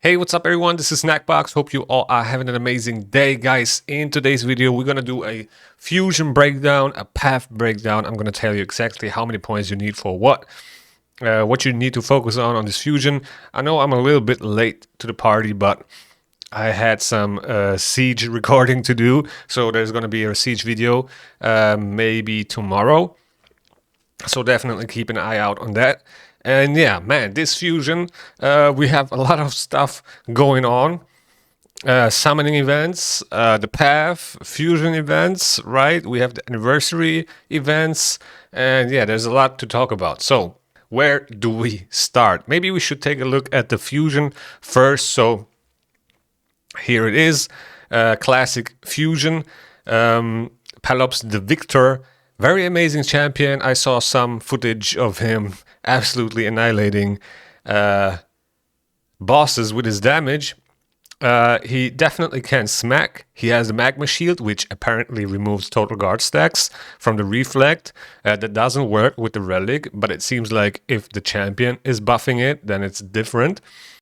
Hey, what's up everyone? This is Snackbox. Hope you all are having an amazing day, guys. In today's video, we're going to do a fusion breakdown, a path breakdown. I'm going to tell you exactly how many points you need for what you need to focus on this fusion. I know I'm a little bit late to the party, but I had some Siege recording to do. So there's going to be a Siege video maybe tomorrow. So definitely keep an eye out on that. And yeah, man, this fusion, we have a lot of stuff going on. Summoning events, the path, fusion events, right? We have the anniversary events, and yeah, there's a lot to talk about. So where do we start? Maybe we should take a look at the fusion first. So here it is, classic fusion, Pelops the Victor. Very amazing champion. I saw some footage of him absolutely annihilating bosses with his damage. He definitely can smack. He has a magma shield, which apparently removes total guard stacks from the reflect. That doesn't work with the relic, but it seems like if the champion is buffing it, then it's different.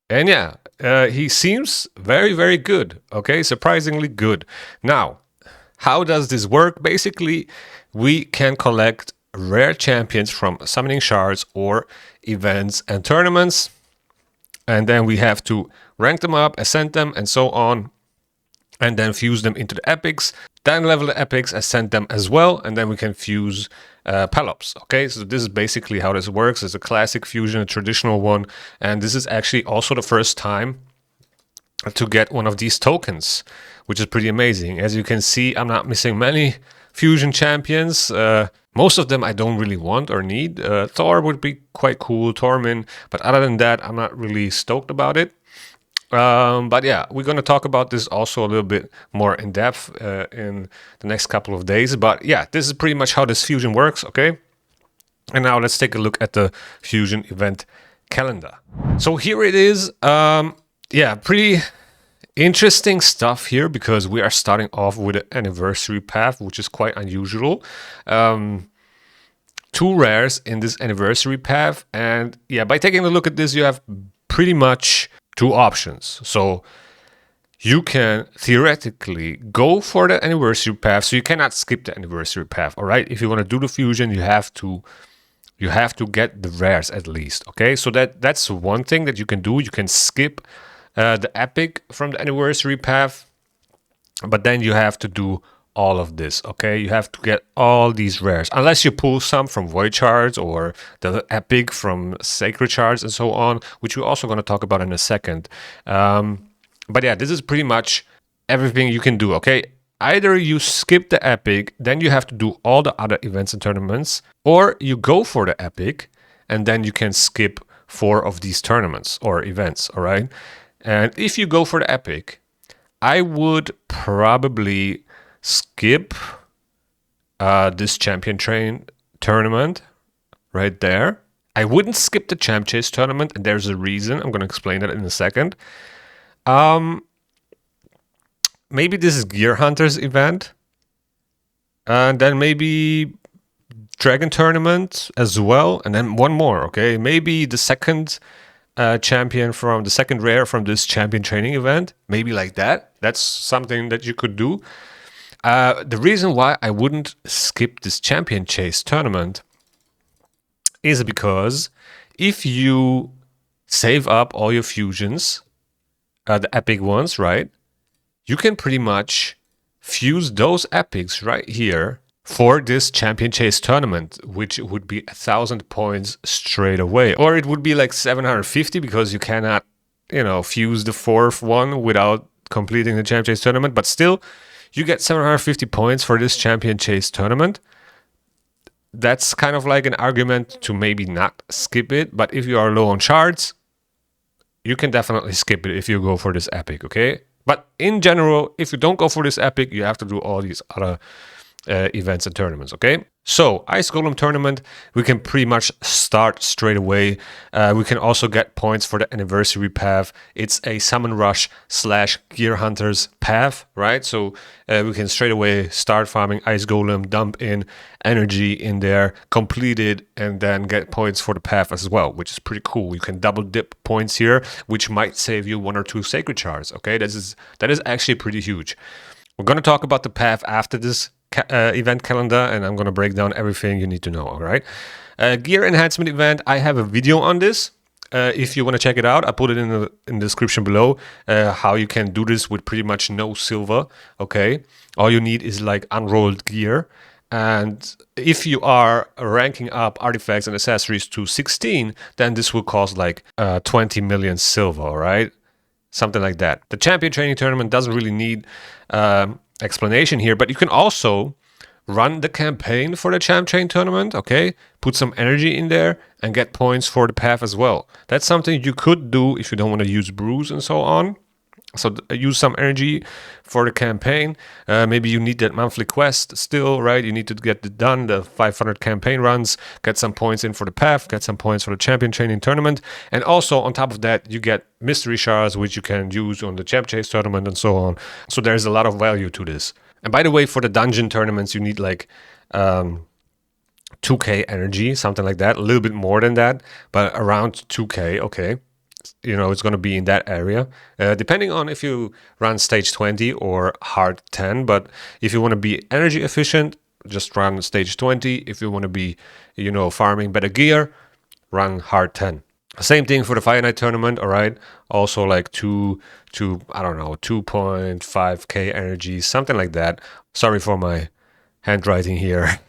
And yeah, he seems very, very good. Okay, surprisingly good. Now, how does this work? Basically, we can collect rare champions from summoning shards or events and tournaments. And then we have to rank them up, ascend them, and so on. And then fuse them into the epics. Then level the epics, ascend them as well. And then we can fuse Pelops. Okay, so this is basically how this works. It's a classic fusion, a traditional one. And this is actually also the first time to get one of these tokens, which is pretty amazing. As you can see, I'm not missing many fusion champions. Most of them I don't really want or need. Thor would be quite cool, Tormin, but other than that, I'm not really stoked about it. But yeah, we're going to talk about this also a little bit more in depth in the next couple of days. But yeah, this is pretty much how this fusion works, okay? And now let's take a look at the fusion event calendar. So here it is. Yeah, pretty interesting stuff here because we are starting off with an anniversary path, which is quite unusual. Two rares in this anniversary path. And yeah, by taking a look at this, you have pretty much two options. So you can theoretically go for the anniversary path. So you cannot skip the anniversary path. All right. If you want to do the fusion, you have to get the rares at least. Okay. So that's one thing that you can do. You can skip the epic from the anniversary path, but then you have to do all of this. Okay, you have to get all these rares, unless you pull some from void shards or the epic from sacred shards and so on, which we're also going to talk about in a second. But yeah, this is pretty much everything you can do. Okay, either you skip the epic, then you have to do all the other events and tournaments, or you go for the epic and then you can skip 4 of these tournaments or events. All right. And if you go for the epic, I would probably skip this champion train tournament right there. I wouldn't skip the champ chase tournament, and there's a reason. I'm going to explain that in a second. Maybe this is Gear Hunters event, and then maybe Dragon tournament as well, and then one more. Okay, maybe the second champion from the second rare from this champion training event, maybe like that. That's something that you could do. The reason why I wouldn't skip this champion chase tournament is because if you save up all your fusions, the epic ones, right, you can pretty much fuse those epics right here for this champion chase tournament, which would be 1,000 points straight away. Or it would be like 750 because you cannot, fuse the 4th one without completing the champion chase tournament. But still, you get 750 points for this champion chase tournament. That's kind of like an argument to maybe not skip it. But if you are low on shards, you can definitely skip it if you go for this epic, okay? But in general, if you don't go for this epic, you have to do all these other events and tournaments, okay? So, Ice Golem tournament, we can pretty much start straight away. We can also get points for the anniversary path. It's a Summon Rush / Gear Hunters path, right? So, we can straight away start farming Ice Golem, dump in energy in there, complete it, and then get points for the path as well, which is pretty cool. You can double dip points here, which might save you 1 or 2 sacred shards, okay? That is actually pretty huge. We're going to talk about the path after this event calendar, and I'm going to break down everything you need to know, all right? Gear enhancement event, I have a video on this. If you want to check it out, I put it in the description below, how you can do this with pretty much no silver, okay? All you need is like unrolled gear. And if you are ranking up artifacts and accessories to 16, then this will cost like 20 million silver, right? Something like that. The champion training tournament doesn't really need explanation here, but you can also run the campaign for the champ train tournament, okay? Put some energy in there and get points for the path as well. That's something you could do if you don't want to use brews and so on. So use some energy for the campaign. Maybe you need that monthly quest still, right? You need to get it done, the 500 campaign runs, get some points in for the path, get some points for the champion training tournament. And also on top of that, you get mystery shards, which you can use on the champ chase tournament and so on. So there's a lot of value to this. And by the way, for the dungeon tournaments, you need like 2k energy, something like that. A little bit more than that, but around 2k, okay. You know, it's going to be in that area, depending on if you run stage 20 or hard 10. But if you want to be energy efficient, just run stage 20. If you want to be, you know, farming better gear, run hard 10. Same thing for the Fire Night tournament, all right? Also like 2.5k energy, something like that. Sorry for my handwriting here.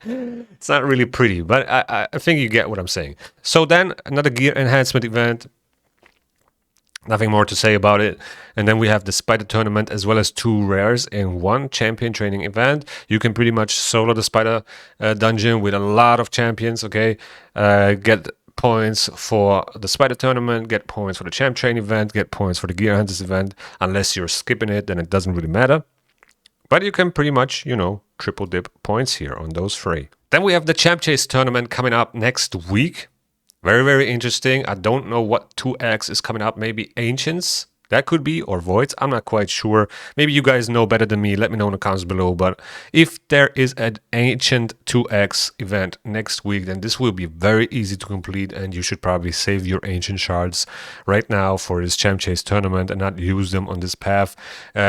It's not really pretty, but I think you get what I'm saying. So then another gear enhancement event. Nothing more to say about it. And then we have the Spider tournament as well as 2 rares in 1 champion training event. You can pretty much solo the Spider dungeon with a lot of champions, okay? Get points for the Spider tournament, get points for the champ train event, get points for the Gear Hunters event. Unless you're skipping it, then it doesn't really matter. But you can pretty much, you know, triple dip points here on those 3. Then we have the Champ Chase tournament coming up next week. Very, very interesting. I don't know what 2X is coming up. Maybe Ancients. That could be, or Voids. I'm not quite sure. Maybe you guys know better than me. Let me know in the comments below. But if there is an Ancient 2X event next week, then this will be very easy to complete. And you should probably save your Ancient shards right now for this Champ Chase tournament and not use them on this path.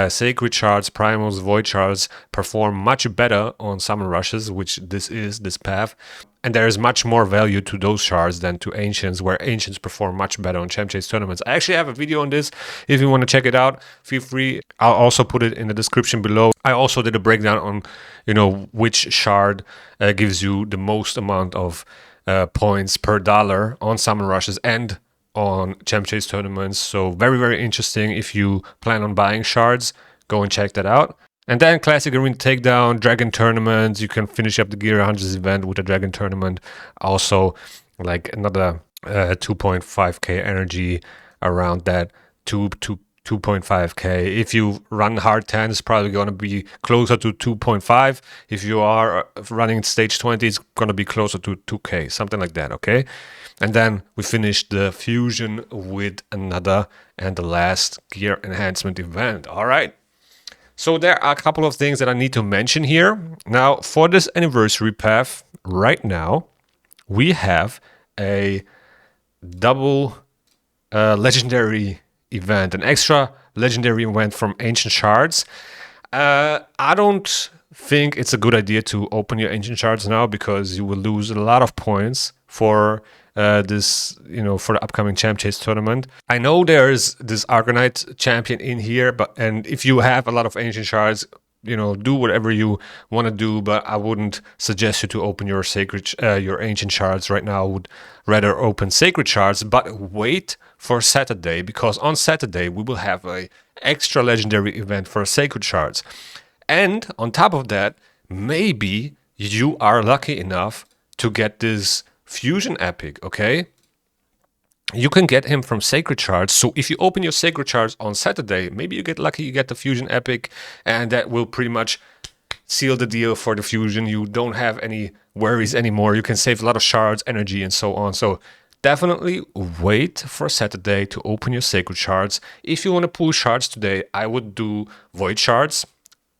Sacred shards, Primals, Void shards perform much better on Summon Rushes, which this path. And there is much more value to those shards than to Ancients, where Ancients perform much better on Champ Chase tournaments. I actually have a video on this. If you want to check it out, feel free. I'll also put it in the description below. I also did a breakdown on, you know, which shard gives you the most amount of points per dollar on Summon Rushes and on Champ Chase tournaments. So very, very interesting. If you plan on buying shards, go and check that out. And then Classic Arena Takedown, Dragon Tournament. You can finish up the Gear Hunters event with a Dragon Tournament. Also, like another 2.5k energy around that, 2.5k. If you run hard 10, it's probably going to be closer to 2.5. If you are running stage 20, it's going to be closer to 2k, something like that, okay? And then we finish the fusion with another and the last gear enhancement event. All right. So there are a couple of things that I need to mention here. Now, for this anniversary path, right now, we have a double legendary event, an extra legendary event from Ancient Shards. I don't think it's a good idea to open your Ancient Shards now because you will lose a lot of points for this, you know, for the upcoming Champ Chase tournament. I know there's this Arcanite champion in here, and if you have a lot of Ancient Shards, you know, do whatever you want to do, but I wouldn't suggest you to open your your Ancient Shards right now. I would rather open Sacred Shards, but wait for Saturday, because on Saturday we will have a extra legendary event for Sacred Shards. And on top of that, maybe you are lucky enough to get this Fusion Epic, okay? You can get him from Sacred Shards. So if you open your Sacred Shards on Saturday, maybe you get lucky, you get the Fusion Epic, and that will pretty much seal the deal for the fusion. You don't have any worries anymore. You can save a lot of shards, energy, and so on. So definitely wait for Saturday to open your sacred shards. If you want to pull shards today, I would do void shards.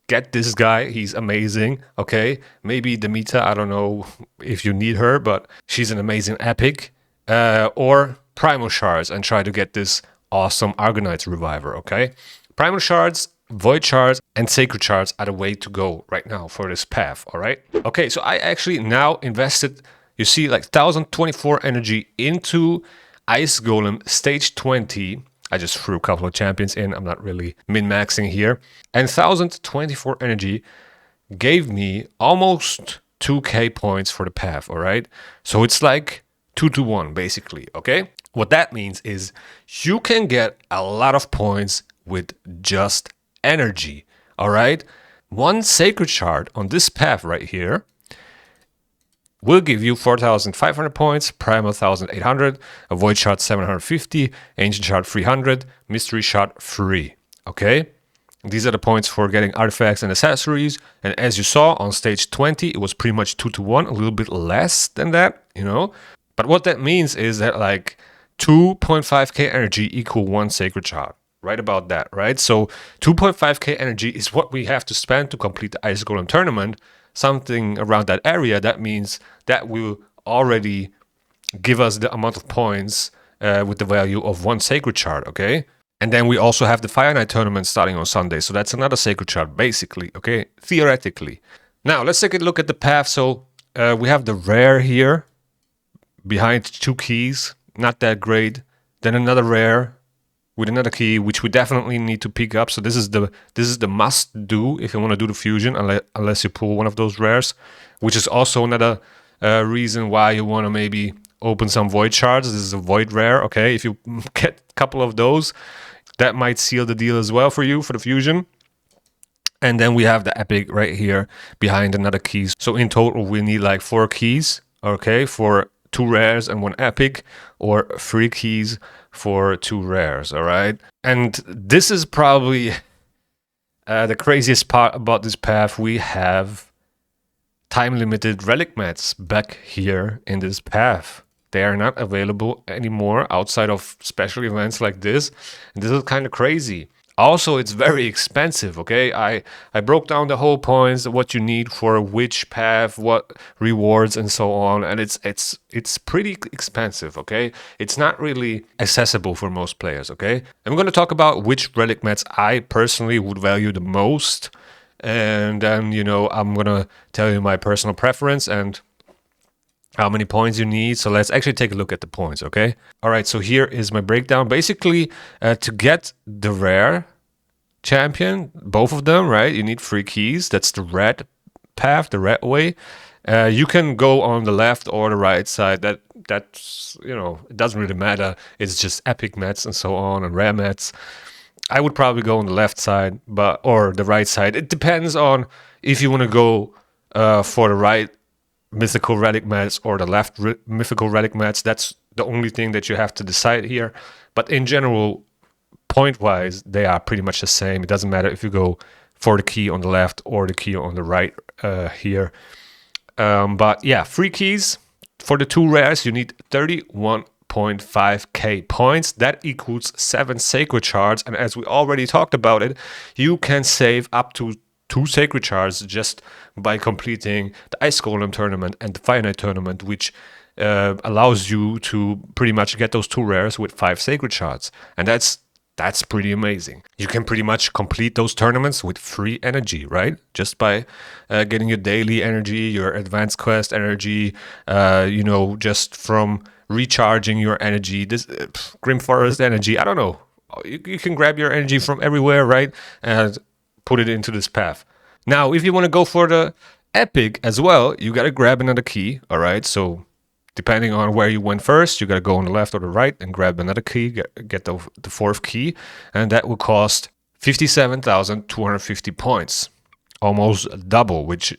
Get this guy, he's amazing, okay? Maybe Demeter, I don't know if you need her, but she's an amazing epic. Or Primal Shards and try to get this awesome Argonite Reviver, okay? Primal Shards, Void Shards, and Sacred Shards are the way to go right now for this path, alright? Okay, so I actually now invested, you see, like 1024 energy into Ice Golem Stage 20. I just threw a couple of champions in. I'm not really min-maxing here. And 1024 energy gave me almost 2k points for the path, all right? So it's like 2 to 1, basically, okay? What that means is you can get a lot of points with just energy, all right? One sacred shard on this path right here will give you 4,500 points, Primal 1,800, a Void Shard 750, Ancient Shard 300, Mystery Shard 3. Okay? These are the points for getting artifacts and accessories. And as you saw on stage 20, it was pretty much 2 to 1, a little bit less than that, you know? But what that means is that like 2.5k energy equal 1 Sacred Shard. Right about that, right? So 2.5k energy is what we have to spend to complete the Ice Golem tournament. Something around that area. That means that will already give us the amount of points with the value of 1 Sacred Shard, okay? And then we also have the Fire Knight tournament starting on Sunday, so that's another Sacred Shard, basically, okay? Theoretically. Now, let's take a look at the path. So we have the rare here, behind 2 keys, not that great. Then another rare with another key, which we definitely need to pick up. So this is the must do if you want to do the fusion, unless you pull one of those rares, which is also another reason why you want to maybe open some void shards. This is a void rare, okay? If you get a couple of those, that might seal the deal as well for you for the fusion. And then we have the epic right here behind another keys. So in total, we need like 4 keys, okay, for 2 rares and 1 epic, or 3 keys for 2 rares, all right? And this is probably the craziest part about this path. We have time-limited relic mats back here in this path. They are not available anymore outside of special events like this. And this is kind of crazy. Also, it's very expensive, okay? I broke down the whole points, what you need for which path, what rewards, and so on. And it's pretty expensive, okay? It's not really accessible for most players, okay? I'm going to talk about which relic mats I personally would value the most. And then, you know, I'm going to tell you my personal preference and how many points you need. So let's actually take a look at the points, okay? All right, so here is my breakdown. Basically, to get the rare champion, both of them, right? You need 3 keys. That's the red path, the red way. You can go on the left or the right side. That's, you know, it doesn't really matter. It's just epic mats and so on, and rare mats. I would probably go on the left side, or the right side. It depends on if you want to go for the right mythical relic mats or the left mythical relic mats. That's the only thing that you have to decide here. But in general, point-wise, they are pretty much the same. It doesn't matter if you go for the key on the left or the key on the right here. But yeah, 3 keys. For the 2 rares, you need 31.5k points. That equals 7 sacred shards. And as we already talked about it, you can save up to 2 sacred shards just by completing the Ice Golem tournament and the Fire Knight tournament, which allows you to pretty much get those 2 rares with 5 sacred shards. And that's pretty amazing. You can pretty much complete those tournaments with free energy, right? Just by getting your daily energy, your advanced quest energy, you know, just from recharging your energy, this Grim Forest energy, I don't know. You can grab your energy from everywhere, right? And put it into this path. Now, if you want to go for the epic as well, you got to grab another key, all right? So depending on where you went first, you got to go on the left or the right and grab another key, get the 4th key, and that will cost 57,250 points. Almost double, which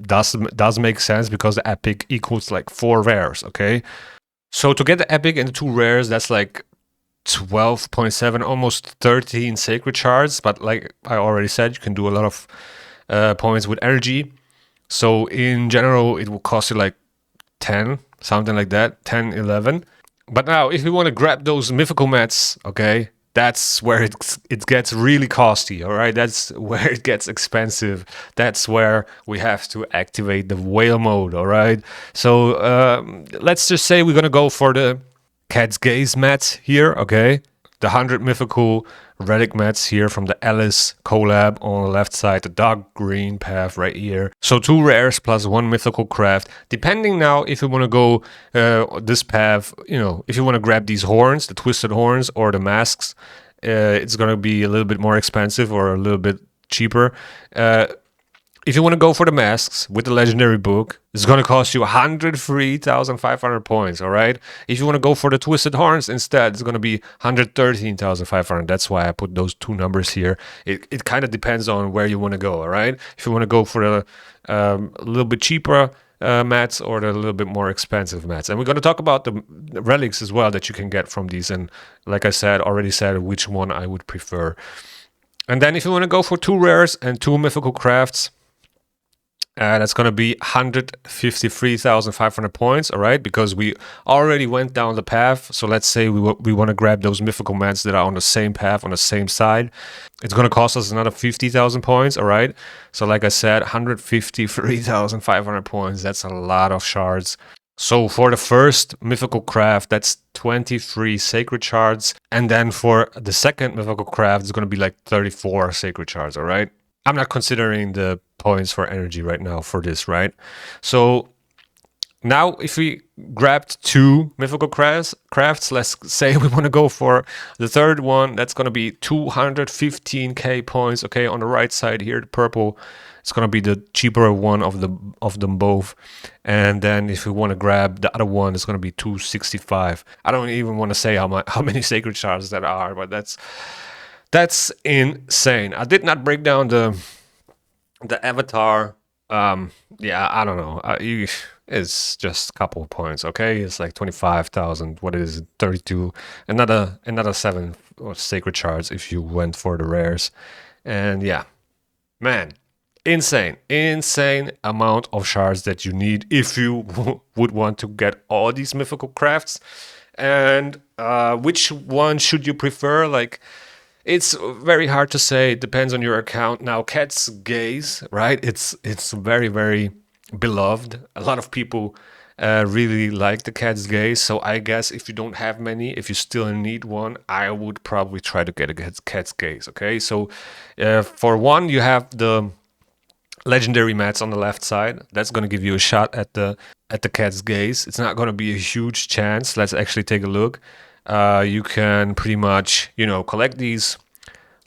does make sense because the epic equals like 4 rares, okay? So to get the epic and the 2 rares, that's like 12.7, almost 13 sacred shards. But like I already said, you can do a lot of points with energy. So in general, it will cost you like 10, something like that, 10, 11. But now, if you want to grab those mythical mats, okay, that's where it gets really costly, all right? That's where it gets expensive. That's where we have to activate the whale mode, all right? So let's just say we're going to go for the Cat's Gaze mats here, okay? The 100 mythical relic mats here from the Alice collab on the left side, the dark green path right here. So 2 rares plus 1 mythical craft. Depending now if you want to go this path, you know, if you want to grab these horns, the twisted horns or the masks, it's going to be a little bit more expensive or a little bit cheaper. If you want to go for the masks with the legendary book, it's going to cost you 103,500 points, all right? If you want to go for the twisted horns instead, it's going to be 113,500. That's why I put those 2 numbers here. It kind of depends on where you want to go, all right? If you want to go for a little bit cheaper mats or the little bit more expensive mats. And we're going to talk about the relics as well that you can get from these. And like I said, already said which one I would prefer. And then if you want to go for 2 rares and 2 mythical crafts, that's going to be 153,500 points, all right? Because we already went down the path. So let's say we want to grab those mythical mats that are on the same path, on the same side. It's going to cost us another 50,000 points, all right? So like I said, 153,500 points. That's a lot of shards. So for the first mythical craft, that's 23 sacred shards. And then for the second mythical craft, it's going to be like 34 sacred shards, all right? I'm not considering the points for energy right now for this, right? So now if we grabbed 2 mythical crafts, let's say we want to go for the third one, that's going to be 215k points, okay? On the right side here, the purple, it's going to be the cheaper one of them both. And then if we want to grab the other one, it's going to be 265. I don't even want to say how many sacred shards that are, but that's insane. I did not break down the avatar. Yeah, I don't know. It's just a couple of points, okay? It's like 25,000. What is it? 32. Another 7 sacred shards if you went for the rares. And yeah, man, insane amount of shards that you need if you would want to get all these mythical crafts. And which one should you prefer? Like, it's very hard to say. It depends on your account. Now, Cat's Gaze, right? It's very, very beloved. A lot of people really like the Cat's Gaze. So I guess if you don't have many, if you still need one, I would probably try to get a Cat's Gaze, okay? So for one, you have the legendary mats on the left side. That's going to give you a shot at the Cat's Gaze. It's not going to be a huge chance. Let's actually take a look. You can pretty much, collect these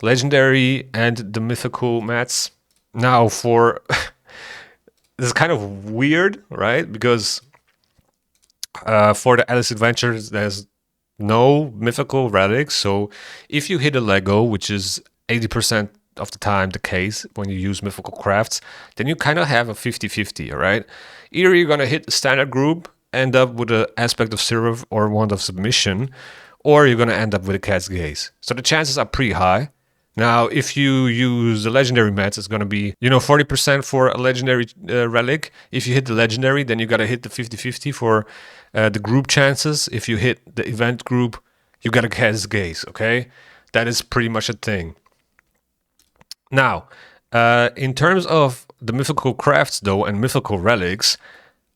legendary and the mythical mats. Now for this is kind of weird, right? Because for the Alice Adventures, there's no mythical relics. So if you hit a Lego, which is 80% of the time the case when you use mythical crafts, then you kind of have a 50-50, all right? Either you're going to hit the standard group, end up with an aspect of Seraph or Wand of Submission, or you're going to end up with a Cat's Gaze. So the chances are pretty high. Now, if you use the legendary mats, it's going to be, 40% for a legendary relic. If you hit the legendary, then you got to hit the 50-50 for the group chances. If you hit the event group, you got a Cat's Gaze, okay? That is pretty much a thing. Now, in terms of the mythical crafts, though, and mythical relics,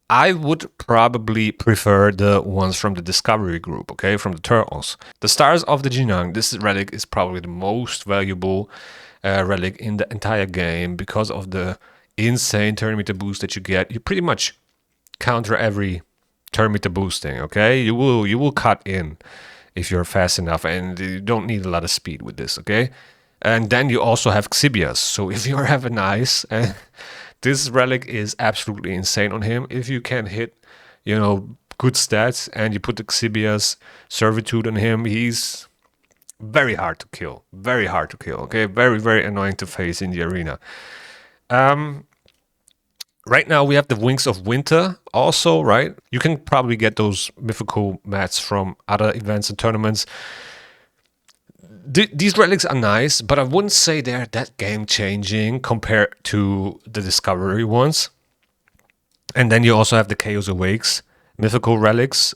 I would probably prefer the ones from the Discovery group, okay, from the Turtles. The Stars of the Jinang, this relic is probably the most valuable relic in the entire game because of the insane turn meter boost that you get. You pretty much counter every turn meter boosting, okay? You will cut in if you're fast enough, and you don't need a lot of speed with this, okay? And then you also have Xibias. So if you have an ice, this relic is absolutely insane on him. If you can hit, good stats and you put the Xibias Servitude on him, he's very hard to kill. Very hard to kill, okay? Very, very annoying to face in the arena. Right now we have the Wings of Winter also, right? You can probably get those mythical mats from other events and tournaments. these relics are nice, but I wouldn't say they're that game-changing compared to the Discovery ones. And then you also have the Chaos Awakes mythical relics.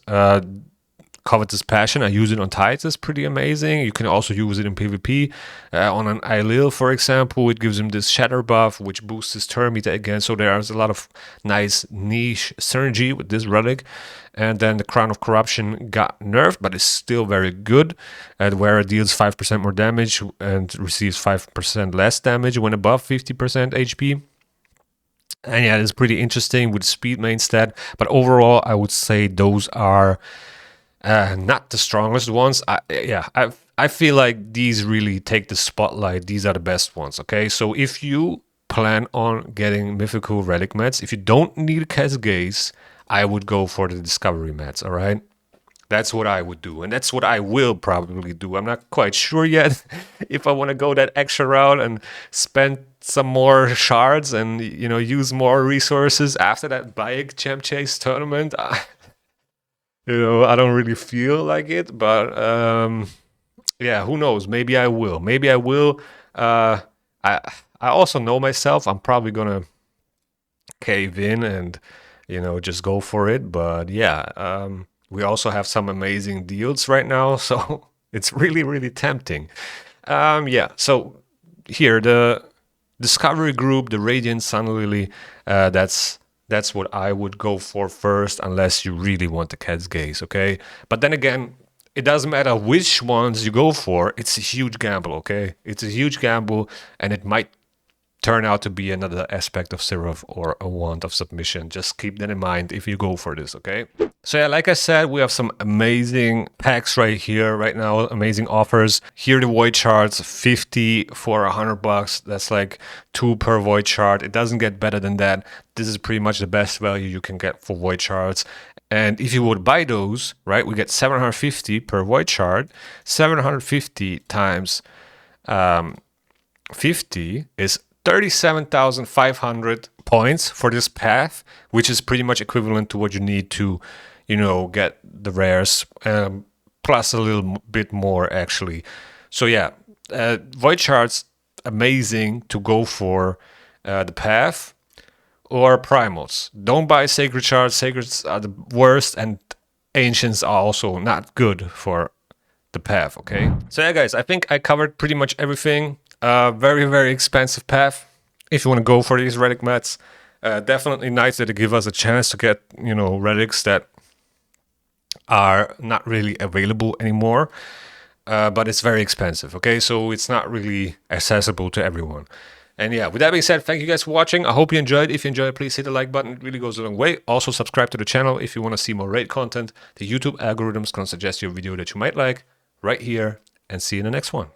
Covetous Passion, I use it on Tides, pretty amazing. You can also use it in PvP. On an Ailil, for example, it gives him this Shatter buff, which boosts his turn meter again. So there's a lot of nice niche synergy with this relic. And then the Crown of Corruption got nerfed, but it's still very good. Where it deals 5% more damage and receives 5% less damage when above 50% HP. And yeah, it's pretty interesting with speed main stat. But overall, I would say those are not the strongest ones. I feel like these really take the spotlight. These are the best ones, okay? So if you plan on getting mythical relic mats, if you don't need a Cast Gaze, I would go for the Discovery mats, all right? That's what I would do, and that's what I will probably do. I'm not quite sure yet if I want to go that extra route and spend some more shards and, you know, use more resources after that Bayek Champ Chase tournament. You know, I don't really feel like it, but yeah, who knows? Maybe I will. Maybe I will. I also know myself. I'm probably gonna cave in and, you know, just go for it. But yeah, we also have some amazing deals right now, so it's really, really tempting. Yeah. So here, the Discovery group, the Radiant Sun Lily, that's what I would go for first, unless you really want the Cat's Gaze, okay? But then again, it doesn't matter which ones you go for. It's a huge gamble, okay? It's a huge gamble, and it might turn out to be another aspect of Seraph or a wand of submission. Just keep that in mind if you go for this, okay? So yeah, like I said, we have some amazing packs right here, right now, amazing offers. Here the Void Shards, 50 for $100. That's like 2 per Void Shard. It doesn't get better than that. This is pretty much the best value you can get for Void Shards. And if you would buy those, right, we get 750 per Void Shard. 750 times 50 is 37,500 points for this path, which is pretty much equivalent to what you need to, you know, get the rares, plus a little bit more actually. So yeah, Void Shards, amazing to go for the path or primals. Don't buy Sacred Shards. Sacreds are the worst, and Ancients are also not good for the path, okay? So yeah, guys, I think I covered pretty much everything. Very, very expensive path if you want to go for these relic mats. Definitely nice that they give us a chance to get, you know, relics that are not really available anymore. But it's very expensive, okay? So it's not really accessible to everyone. And yeah, with that being said, thank you guys for watching. I hope you enjoyed. If you enjoyed, please hit the like button. It really goes a long way. Also, subscribe to the channel if you want to see more raid content. The YouTube algorithm's going to suggest you a video that you might like right here. And see you in the next one.